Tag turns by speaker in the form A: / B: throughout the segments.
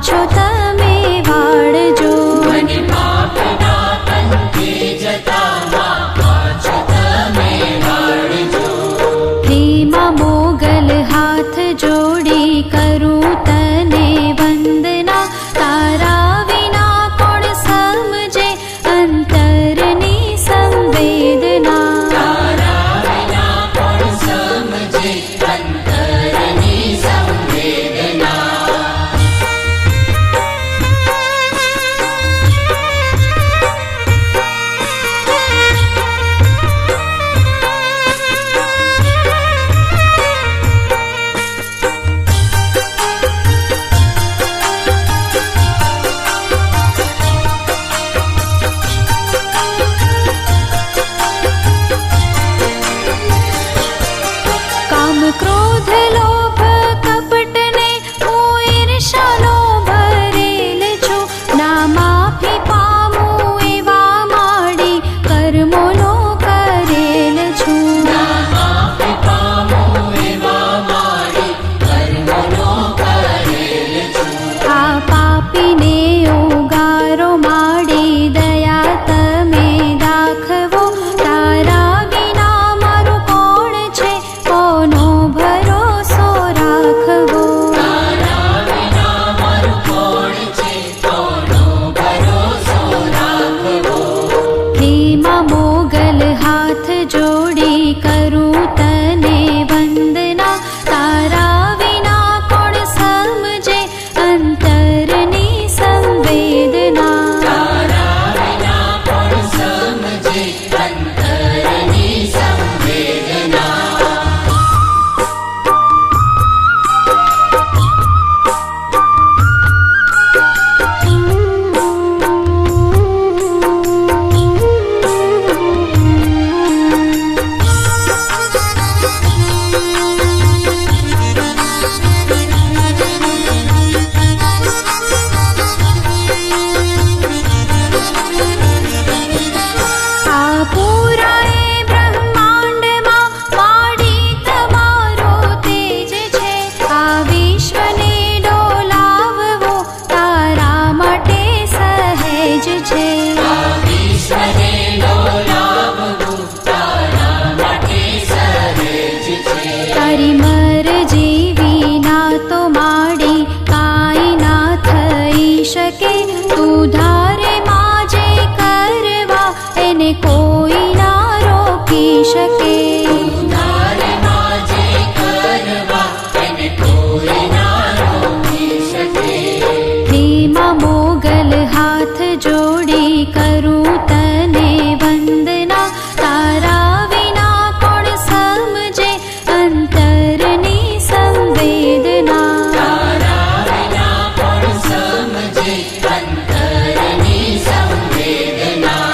A: પાછો તમે વાળજો.
B: મને પાપના પંથે જતા માં પાછો તમે વાળજો.
A: હેમાં મોગલ હાથ જોડી કરું તને વંદના, તારા વિના કોણ સમજે અંતરની સંવેદના.
B: તારા વિના કોણ સમજે અંતરની સંવેદના.
A: કામ ક્રોધ લોભ કપટને હું ઈર્ષાનો ભરેલ છું. ના માફી પામું એવા માડી કર્મોનો કરેલ છું.
B: ના માફી પામું એવા મારી કર્મોનો કરેલ છું.
A: આ પાપીને ઉગારો માડી દયા તમે દાખવો. તારા વિના મારું કોણ છે, કોનો ભરોસો રાખવો.
B: તારા વિના મારું કોણ છે, કોનો ભરોસો રાખવો.
A: હેમાં મોગલ હાથ જોડી કરું તને વંદના, તારા વિના કોણ સમજે અંતરની સંવેદના.
B: તારા વિના કોણ સમજે અંતરની સંવેદના.
A: આ પૂરાએ બ્રહ્માંડમાં વાડી તમારો તેજ છે. આ વિશ્વને ડોલાવવો તારા માટે સહેજ છે.
B: આ વિશ્વને ડોલાવવું તારા માટે સહેજ છે.
A: તારી મરજી વિના તો માડી કાંઈ ના થઈ શકે. તું ધારે માં જે કરવા એને કોઈ ના રોકી શકે.
B: તારે માં જે કરવા એને કોઈ ના રોકી શકે.
A: હેમાં મોગલ હાથ જોડી કરું તને વંદના, તારા વિના કોણ સમજે અંતરની સંવેદના.
B: તારા વિના કોણ સમજે અંતરની સંવેદના.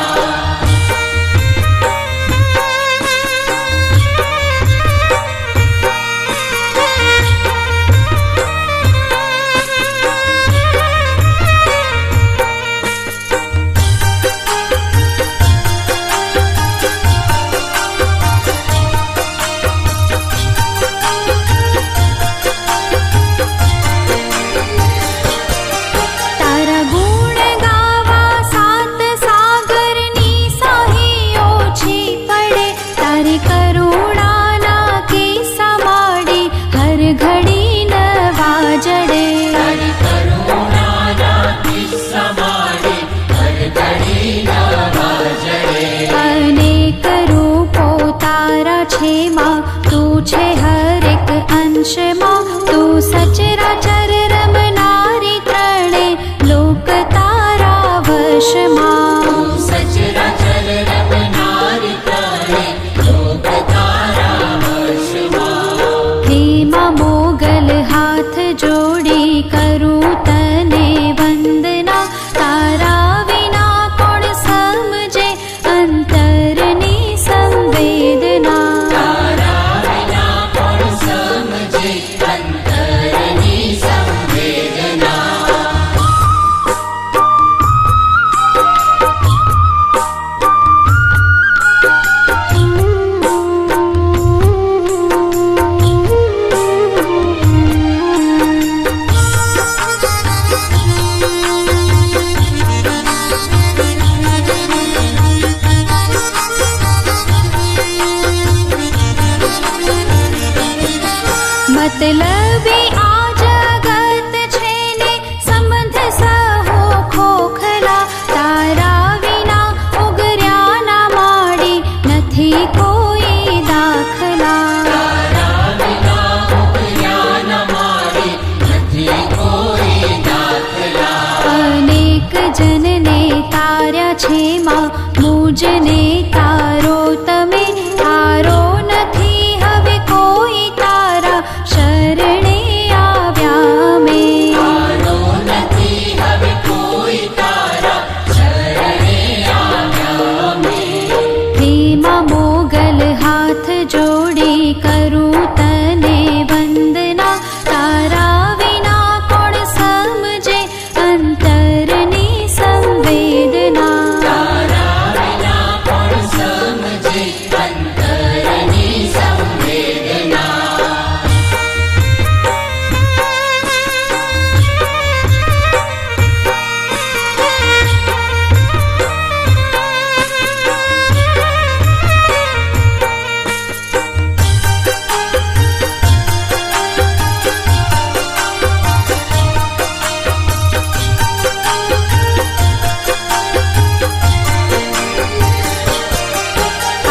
A: તારા ગુણ ગાવા સાત સાગરની સાહી ઓછી પડે. તારી કરુણાના કિસ્સા માડી હર ઘડી નવા જડે.
B: તારી કરુણાના કિસ્સા માડી હર ઘડી નવા જડે.
A: અનેક રૂપો તારા છે માં, તું છે હરેક અંશમાં. તું સચરાચર રમનારી ત્રણે લોક તારા વશમાં.
B: તું સચરાચર રમનારી ત્રણે લોક તારા વશમાં.
A: હેમાં મોગલ હાથ જોડી કરું તને વંદના, તારા વિના કોણ સમજે અંતરની સંવેદના.
B: તારા વિના કોણ સમજે અંતરની સંવેદના.
A: मतलबी आ जगत छे ने संबंध सहो खोखला तारा विना उगर्या ना माडी નથી કોઈ દાખલા
B: તારા વિના ઉગર્યા ન માડી નથી કોઈ દાખલા
A: અનેક જનને તાર્યા છે માં મુજને તારો તમે તારો નથી હવે કોઈ તારા શરણે આવ્યા મેં
B: તારો નથી હવે કોઈ તારા શરણે આવ્યા મેં
A: પ્રેમમાં મોગલ હાથ જોડી કરું તને વંદના તારા વિના કોણ સમજે અંતરની સંવેદના
B: તારા વિના કોણ સમજે અંતરની સંવેદના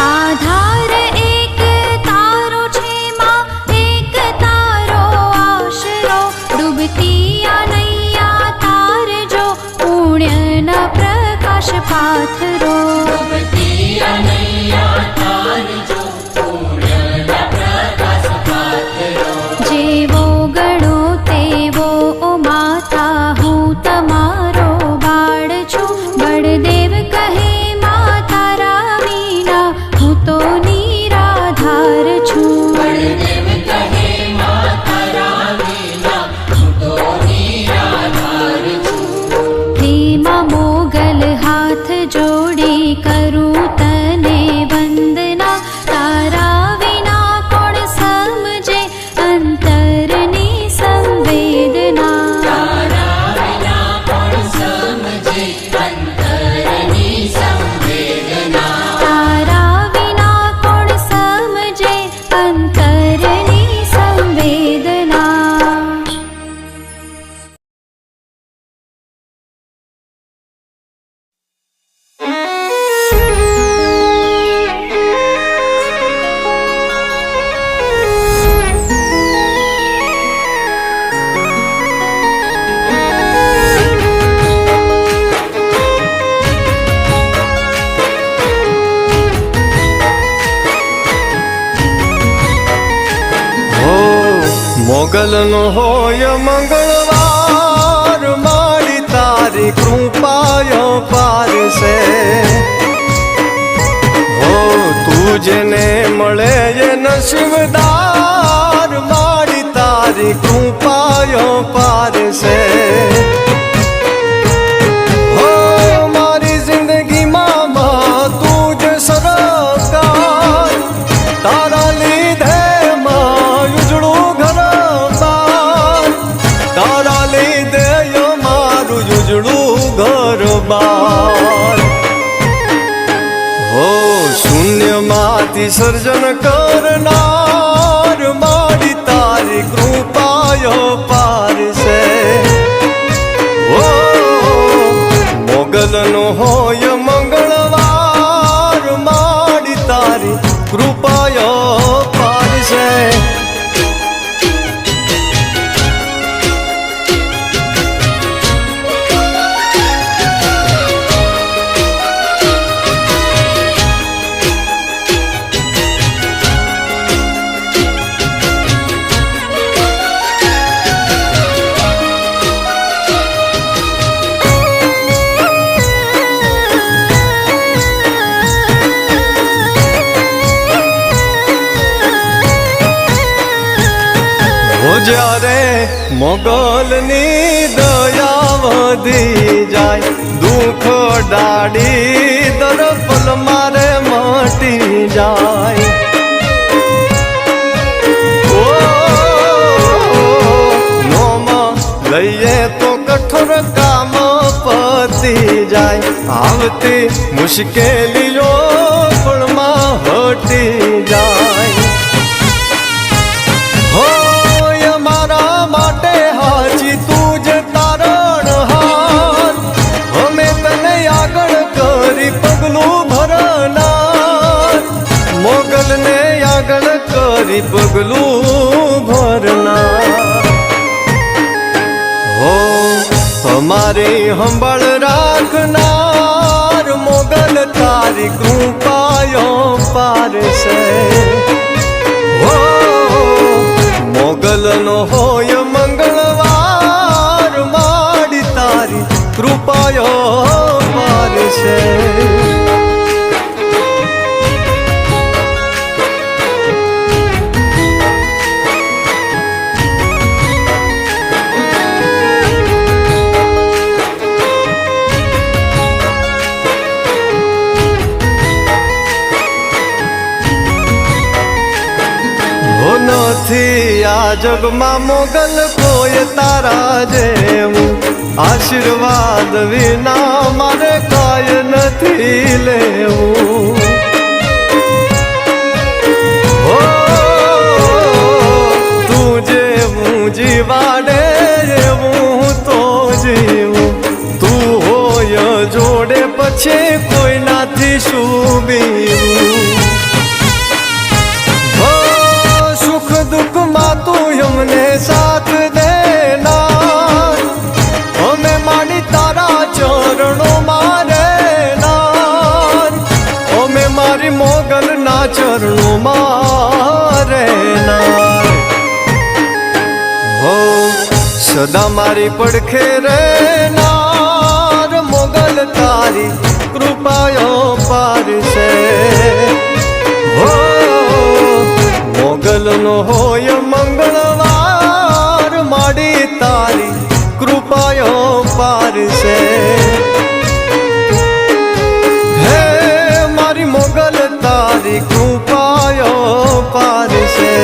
A: આધાર એક તારો છે માં એક તારો આશરો ડૂબતી આ નૈયા તારજો પુણ્યના પ્રકાશ પાથરો
B: ડૂબતી અનૈયા તારજો પુણ્યના પ્રકાશ પાથરો
A: જેવો ગણો તેવો ઓ માતા હું તમારો બાળ છું બળદેવ કહે માં તારા વિના હું તો નિરાધાર છું
B: બળદેવ કહે માં તારા વિના હું તો નિરાધાર છું
A: પ્રેમમાં મોગલ હાથ જોડી કરું તને વંદના તારા વિના કોણ સમજે અંતરની સંવેદના
B: તારા વિના કોણ સમજે અંતરની સંવેદના
A: તારા વિના કોણ સમજે અંતરની સંવેદના
C: હો મોગલનો હોય મંગળવાર મારી તારી કૃપાયો પારસે હો તું જેને મળે એ નસીબદાર મારી તારી કૃપાયો પારસે હો મારી જિંદગીમાં તું જ સરકાર તારા લીધે માં ઉજળું ઘર બાર તારા લીધે મારું ઉજળું ઘર બાર હો શૂન્યમાંથી સર્જન કરનાર મારી તારી કૃપાયો પારસે હો મોગલનો હોય મંગળવાર મારી તારી કૃપાયો પારસે જ્યારે મોગલની દયા વધી જાય દુઃખ ડાળી દરપલ મારે મટી જાય ઓ નોમ લઈએ તો કઠોર કામ પતી જાય આવતી મુશ્કેલીઓ પળમાં હટી જાય હો મારી પગલું ભરનાર હો અમારી સંભાળ રાખનાર મોગલ તારી કૃપાયો પારશે હો મોગલનો હોય મંગળવાર માડી તારી કૃપાયો પારશે નથી આ જગમાં મોગલ કોઈ તારા જેવું આશીર્વાદ વિના મારે કાંઈ નથી લેવું હો તું જેવું જીવાડે એવું તો જીવું તું હોય જોડે પછી કોઈનાથી શું બીવું દુઃખમાં તું અમને સાથ દેનાર અમે માની તારા ચરણોમાં રહેનાર અમે મારી મોગલના ચરણોમાં રહેનાર હો સદા મારી પડખે રહેનાર મોગલ તારી કૃપાયો પારશે હો મોગલનો હોય મંગળવાર માડી તારી કૃપાયો પારશે હે મારી મોગલ તારી કૃપાયો પારશે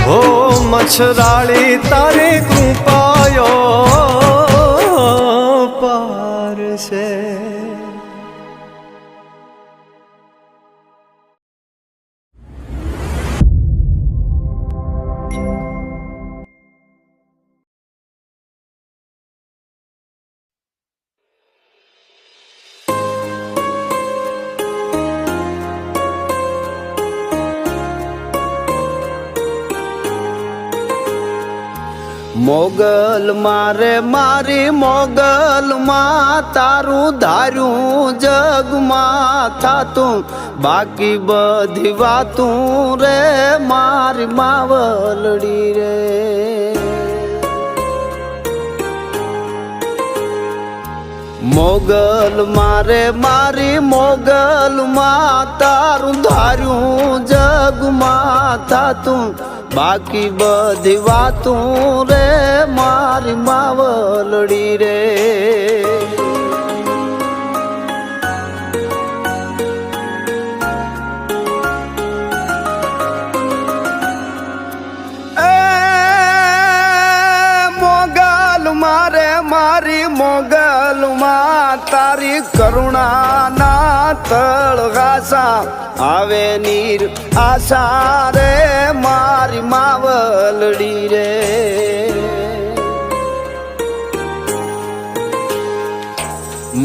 C: હો મચ્છરાળી તારી કૃપાયો પારશે
D: મોગલ મારે મારી મોગલ માં તારું ધાર્યું જગમાં થાતું બાકી બધી વાતું રે મારી માવલડી રે મોગલ મારે મારી મોગલ માં તારું ધાર્યું જગમાં થાતું બાકી બધી વાતું રે મારી માવલડી રે મોગલ મારે મારી મોગલ માં તારી કરુણા ના તળગાસા આવે નીર આશા રે મારી માવલડી રે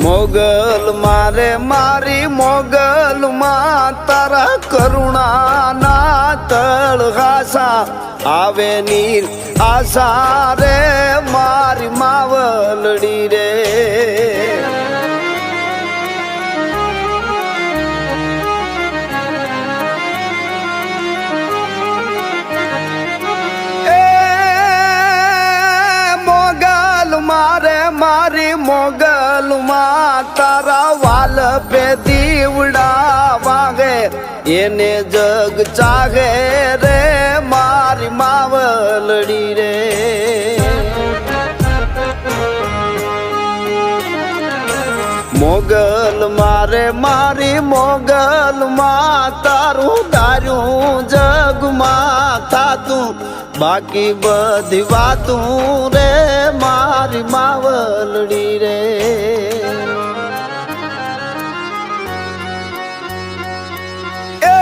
D: મોગલ મારે મારી મોગલ માં તારા કરુણા ના તળગાસા આવે નીર આશા રે મારી માવલડી રે મારે મારી મોગલ માં તારા વાલ પે દીવડા વાગે એને જગ ચાગે રે મારી માવલડી રે મોગલ મારે મારી મોગલ માં તારું ધાર્યું જગમાં થાતું બાકી બધી વાતું રે મારી માવલડી રે એ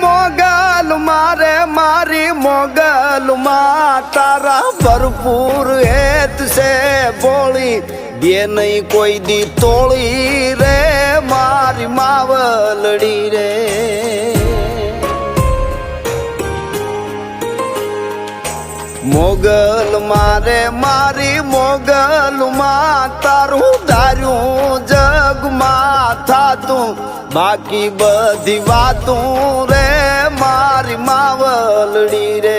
D: મોગલ મારે મારી મોગલ માં તારા ભરપૂર હેત છે બોળી બે નહીં કોઈ દી તોળી રે મારી માવલડી રે મોગલ મારે મારી મોગલ માં તારું ધાર્યું જગમાં થાતું બાકી બધી વાતું રે મારી માવલડી રે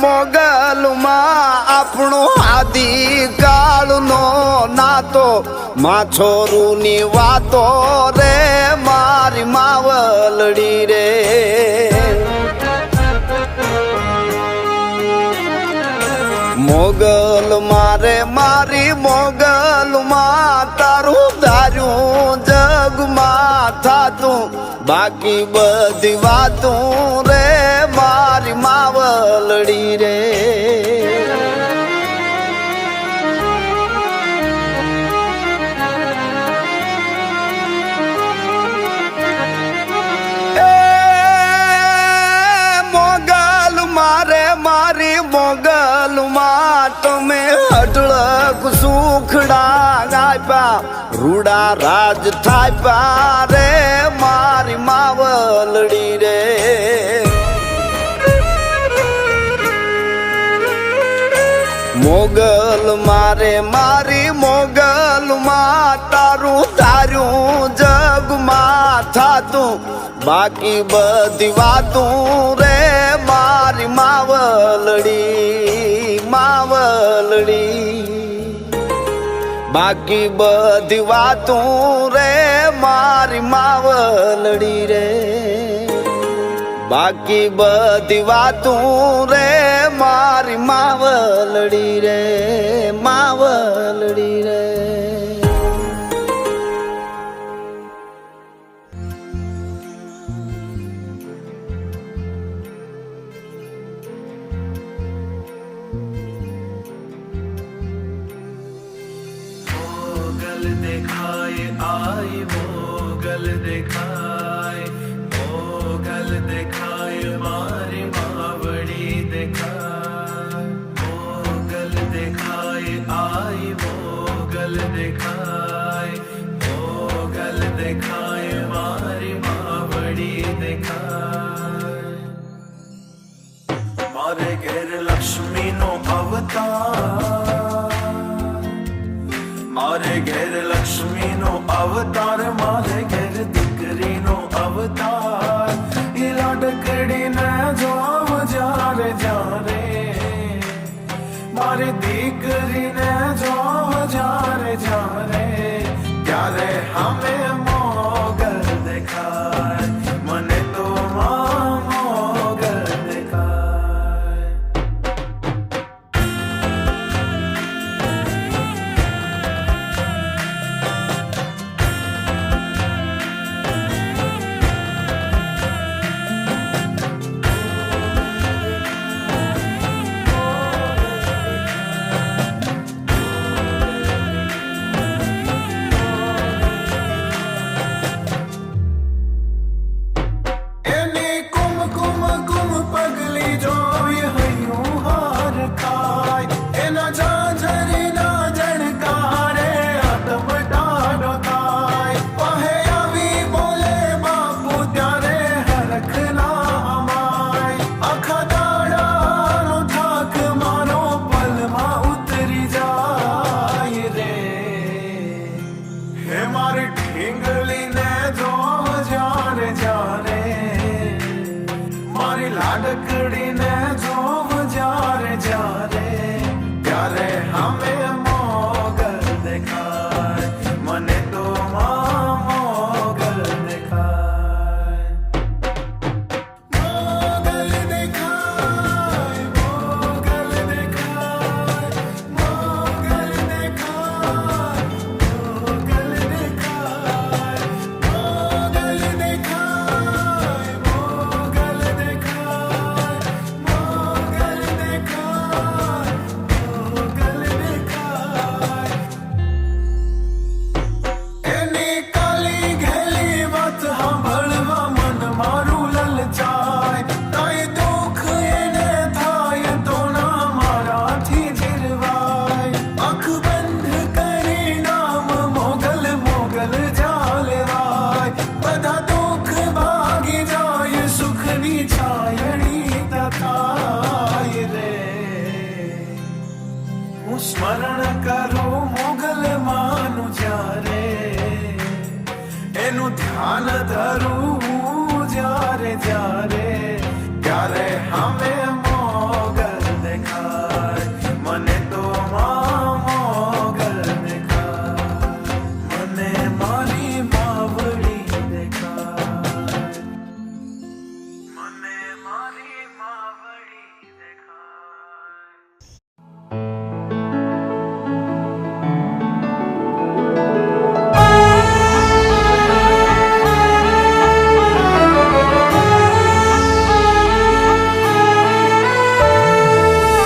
D: મોગલમાં આપણો આદિ કાળનો નાતો માછોરુની વાતો રે મારી માવલડી રે મોગલ મારે મારી મોગલમાં તારું ધાર્યું જગમાં થાતું બાકી બધી વાતું રે મારી માવલડી રે મોગલ મારે મારી મોગલમાં તમે અઢળક સુખડા ગાપ્યા રૂડા રાજ થાપ્યા રે મારી માવલડી રે મોગલ મારે મારી મોગલમાં તારું ધાર્યું જગમાં થાતું બાકી બધી વાતું રે મારી માવલડી માવલડી બાકી બધી વાતું રે મારી માવલડી રે બાકી બધી વાતું રે મારી માવલડી રે માવલડી રે
E: देखाए आई मोगल देखाए मोगल देखाए मारी मावड़ी देखाए मोगल देखाए आई मोगल देखाए मोगल देखाए मारी मावड़ी देखाए मारे घेर लक्ष्मी नो अवतार मारे घेर लक्ष्मी नो अवतार मारे घेर दिकरी नो अवतार ये लाडकड़ी न जाव जारे जारे मारे दिकरी न जाव जारे जारे त्यारे हमें मोगल देखाए मने तो मोगल देखाए लाडकड़ी ने जोव जारे जारे प्यारे हमें मोगल देखाए मने तो मोगल देखाए मोगल देखाए मोगल देखाए मोगल देखाए मोगल देखाए मोगल देखाए मोगल देखाए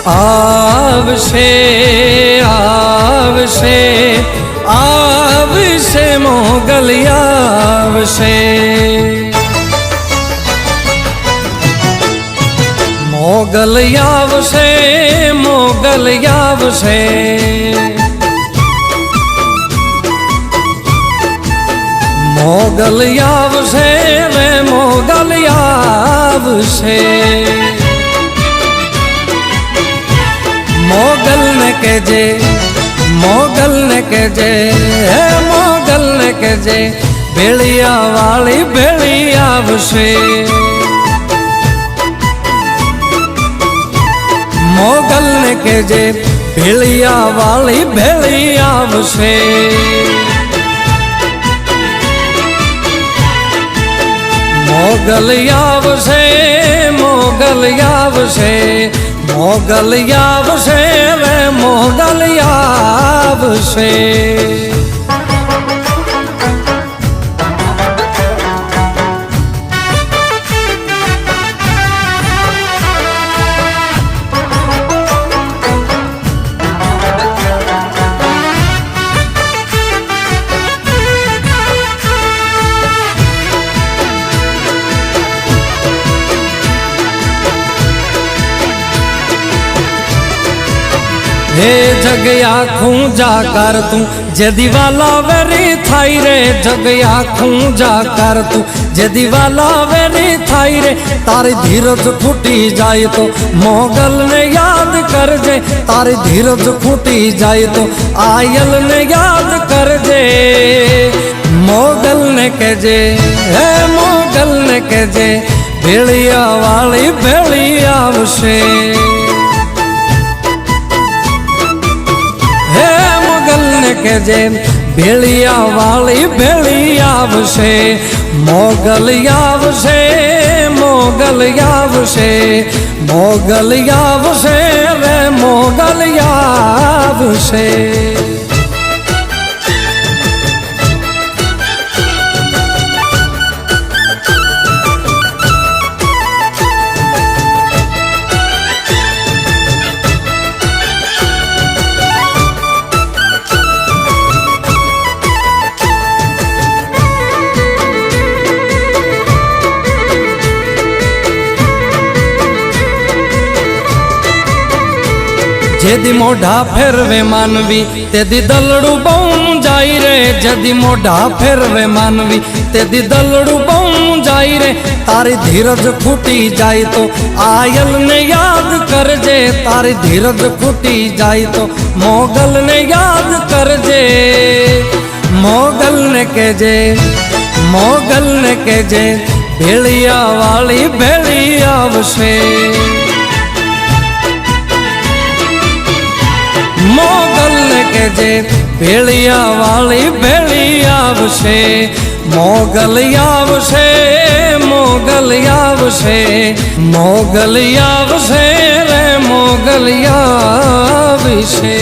F: આવશે આવશે આવશે મોગલિયા આવશે મોગલિયા આવશે મોગલિયા આવશે મોગલિયા આવશે રે મોગલિયા આવશે મોગલ ને કહેજે મોગલ ને કહેજે હે મોગલ ને કહેજે ભેળિયા વાળી ભેળી આવશે મોગલ ને કહેજે ભેળિયા વાળી ભેળી આવશે મોગલિયા આવશે મોગલિયા આવશે મોગલિયા આવશે રે મોગલિયા આવશે હે જગયા ખૂંજા કર તું જે દિવાલા વેરી થાય રે જગયા ખૂંજા કર તું જે દિવાલા વેરી થાય રે તારી ધીરજ ખૂટી જાય તો મોગલ ને યાદ કરજે તારી ધીરજ ખૂટી જાય તો આયલ ને યાદ કરજે મોગલ ને કહેજે હે મોગલ ને કહેજે ભેળિયા વાળી ભેળી આવશે કહેજે ભેળિયા વાળી ભેળી આવશે મોગલિયા આવશે મોગલિયા આવશે મોગલિયા આવશે રે મોગલિયા આવશે જેદી મોઢા ફેરવે માનવી તેદી દલડું બહુ જાય રે જેદી મોઢા ફેરવે માનવી તેદી દલડું બહુ જાય રે તારી ધીરજ ખૂટી જાય તો આયલ ને યાદ કરજે તારી ધીરજ ખૂટી જાય તો મોગલ ને યાદ કરજે મોગલ ને કહેજે મોગલ ને કહેજે ભેળિયા વાળી ભેળી આવશે મોગલ ને કહેજે ભેળિયા વાળી ભેળી આવશે મોગલિયા આવશે મોગલિયા આવશે મોગલિયા આવશે રે મોગલિયા આવશે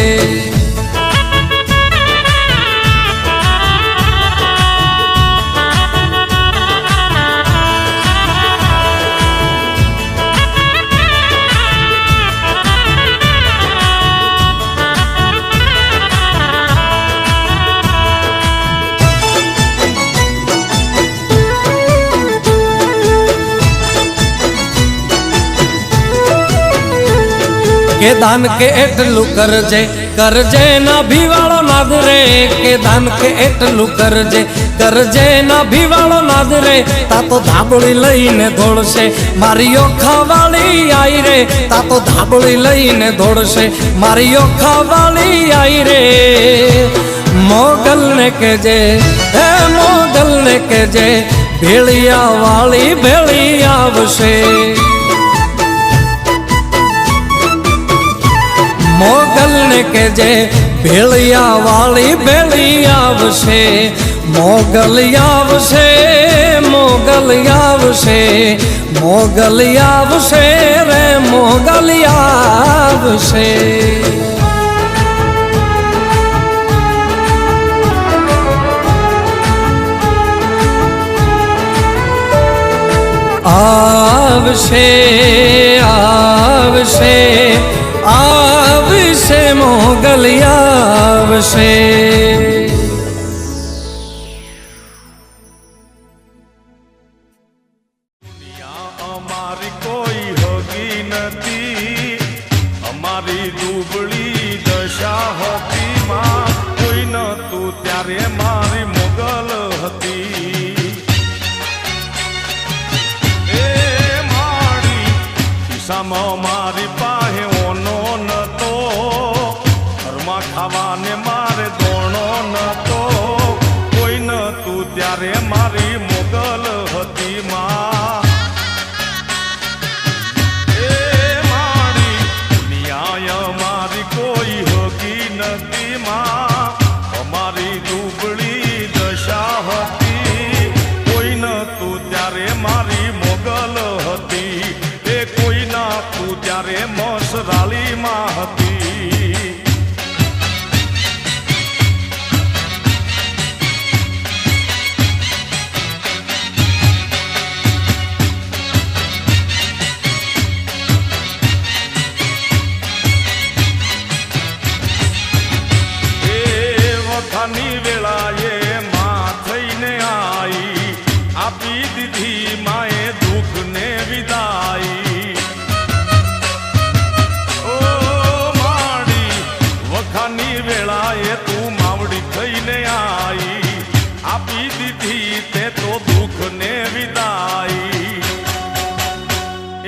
F: કે દાન કે એટલું કરજે કરજે ના ભીવાળો નાદ રે કે દાન કે એટલું કરજે કરજે ના ભીવાળો નાદ રે તા તો ધાબળી લઈને દોડશે મારી ઓખા વાળી આઈ રે તા તો ધાબળી લઈને દોડશે મારી ઓખા વાળી આઈ રે મોગલ ને કહેજે હે મોગલ ને કહેજે ભેળિયા વાળી ભેળી આવશે મોગલ ને કહેજે ભેળિયા વાળી ભેળી આવશે મોગલિયા આવશે મોગલિયા આવશે મોગલિયા આવશે રે મોગલિયા આવશે આવશે આવશે મોગલિયા આવશે.
G: અમારી કોઈ હગી નથી, અમારી દુબળી દશા હતી માં, કોઈ નતું ત્યારે મારી મોગલ હતી. એ મારી ખિસ્સામાં મારી પાસે ઓનો નતો, ઘરમાં ખાવાને મારે દોણો નતો, કોઈ નતું ત્યારે મારી મોગલ હતી માં. કોઈ હગી નથી માં, અમારી દુબળી દશા હતી, કોઈ નતું ત્યારે મારી મોગલ હતી, એ કોઈ નાતું ત્યારે મસરાળીમાં હતી. વખાની વેળાએ માં થઈને આઈ, આપી દીધી માએ દુઃખને વિદાઈ. ઓ માડી વખાની વેળાએ તું માવડી થઈને આઈ, આપી દીધી તે તો દુઃખને વિદાઈ.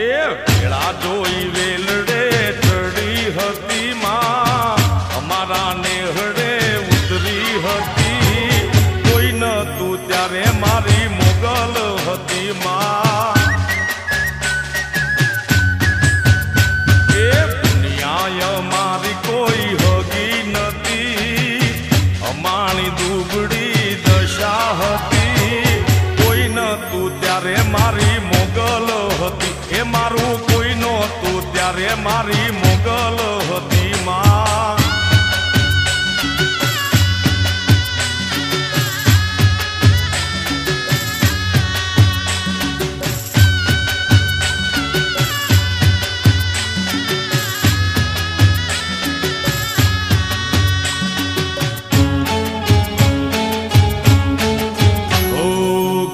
G: એ વેળા જોઈ વેલડે ચડી હતી માં, અમારા નેહડે હતી, કોઈ નતું ત્યારે મારી મોગલ હતી માં. એ દુનિયા મારી કોઈ હગી નથી, અમારી દુબળી દશા હતી, કોઈ નતું ત્યારે મારી મોગલ હતી, એ મારું કોઈ નતું ત્યારે મારી મોગલ હતી માં.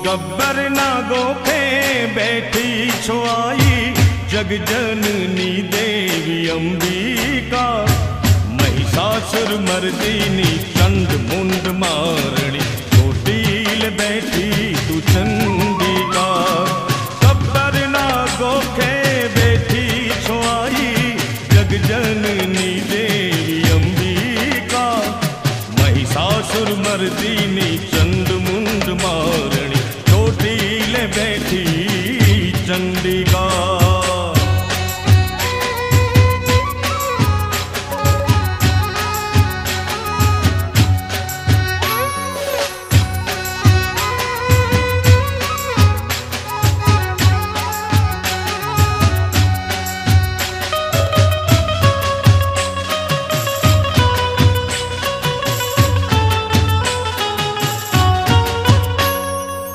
G: ગબ્બરના ગોખે બેઠી છો આઈ, જગજનની દેવી અંબિકા, મહિષાસુર મર્દિની ચંડ મુંડ મારણી, ચોટીલ બેઠી તું ચંડિકા. ગબ્બરના ગોખે બેઠી છો આઈ, જગજનની દેવી અંબિકા, મહિષાસુર મર્દિની ચંડ મુંડ મારણી, ચોટીલે બેઠી ચંડિકા.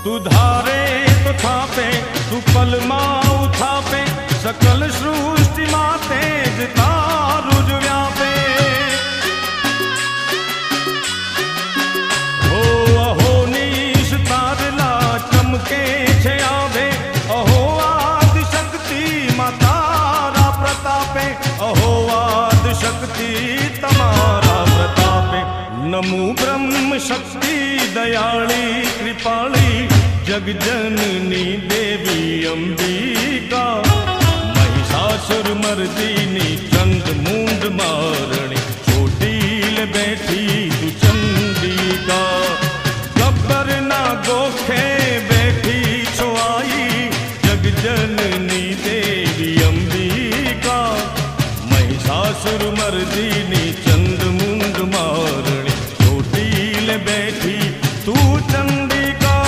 G: તું ધારે તો થાપે, તું પલમાં ઉથાપે, સકલ સૃષ્ટિમાં તેજ તારું જ વ્યાપે. હો અહો નીશ તારલા ચમકે છે આવે, અહો આદિ શક્તિ માં તારા પ્રતાપે, અહો આદિ શક્તિ તમારા પ્રતાપે. નમો બ્રહ્મ શક્તિ દયાળી કૃપાળી, જગજનની દેવી અંબિકા, મહિષાસુર મર્દિની ચંડ મુંડ મારણી, ચોટીલ બેઠી તું ચંડિકા. ગબ્બરના ગોખે બેઠી છો આઈ, જગજનની દેવી અંબિકા, મહિષાસુર મર્દિની ચંડ મુંડ મારણી, ચોટીલ બેઠી તું ચંડિકા.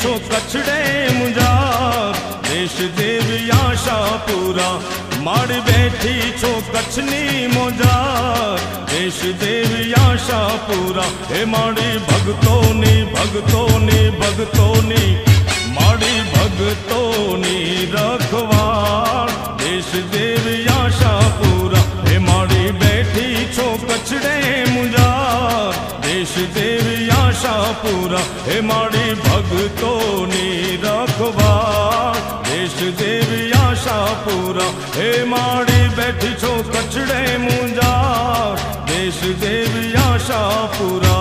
G: છો કચ્છડે મુંજાર દેશ દેવી આશાપુરા માડી બેઠી છો કચ્છની મોજાર દેશ દેવી આશાપુરા હે માડી ભક્તોની ભક્તોની ભક્તોની માડી ભક્તોની રખવાળ દેશ દેવી આશાપુરા હે માડી બેઠી છો કચ્છડે મુંજાર દેશ દેવી આશાપુરા હે માડી ભક્તોની રખવાળ દેશ દેવી આશાપુરા હે માડી બેઠી છો કચ્છડે મુંજાર દેશ દેવી આશાપુરા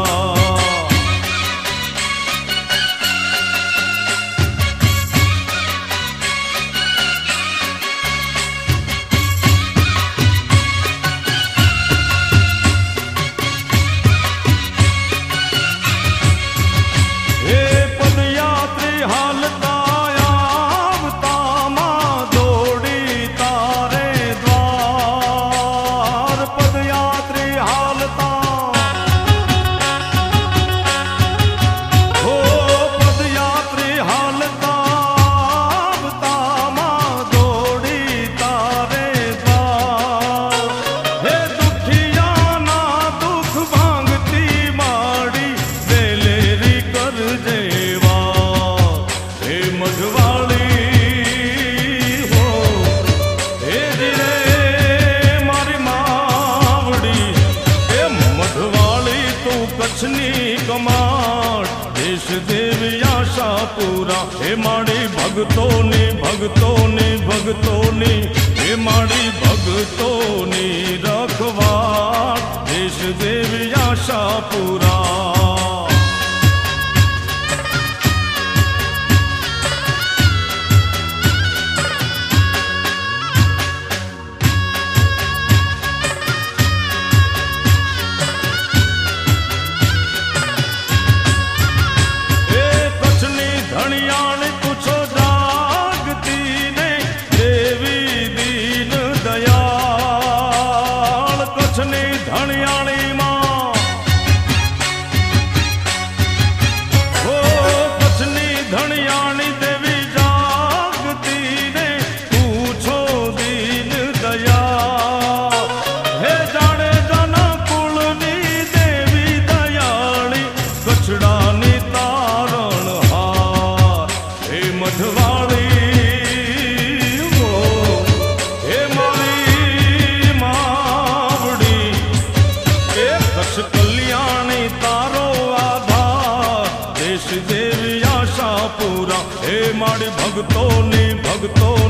G: હે માડી ભક્તોની ભક્તોની ભક્તોની હે માડી ભક્તોની રખવાળ દેશ દેવી આશાપુરા ભક્તોની ભક્તો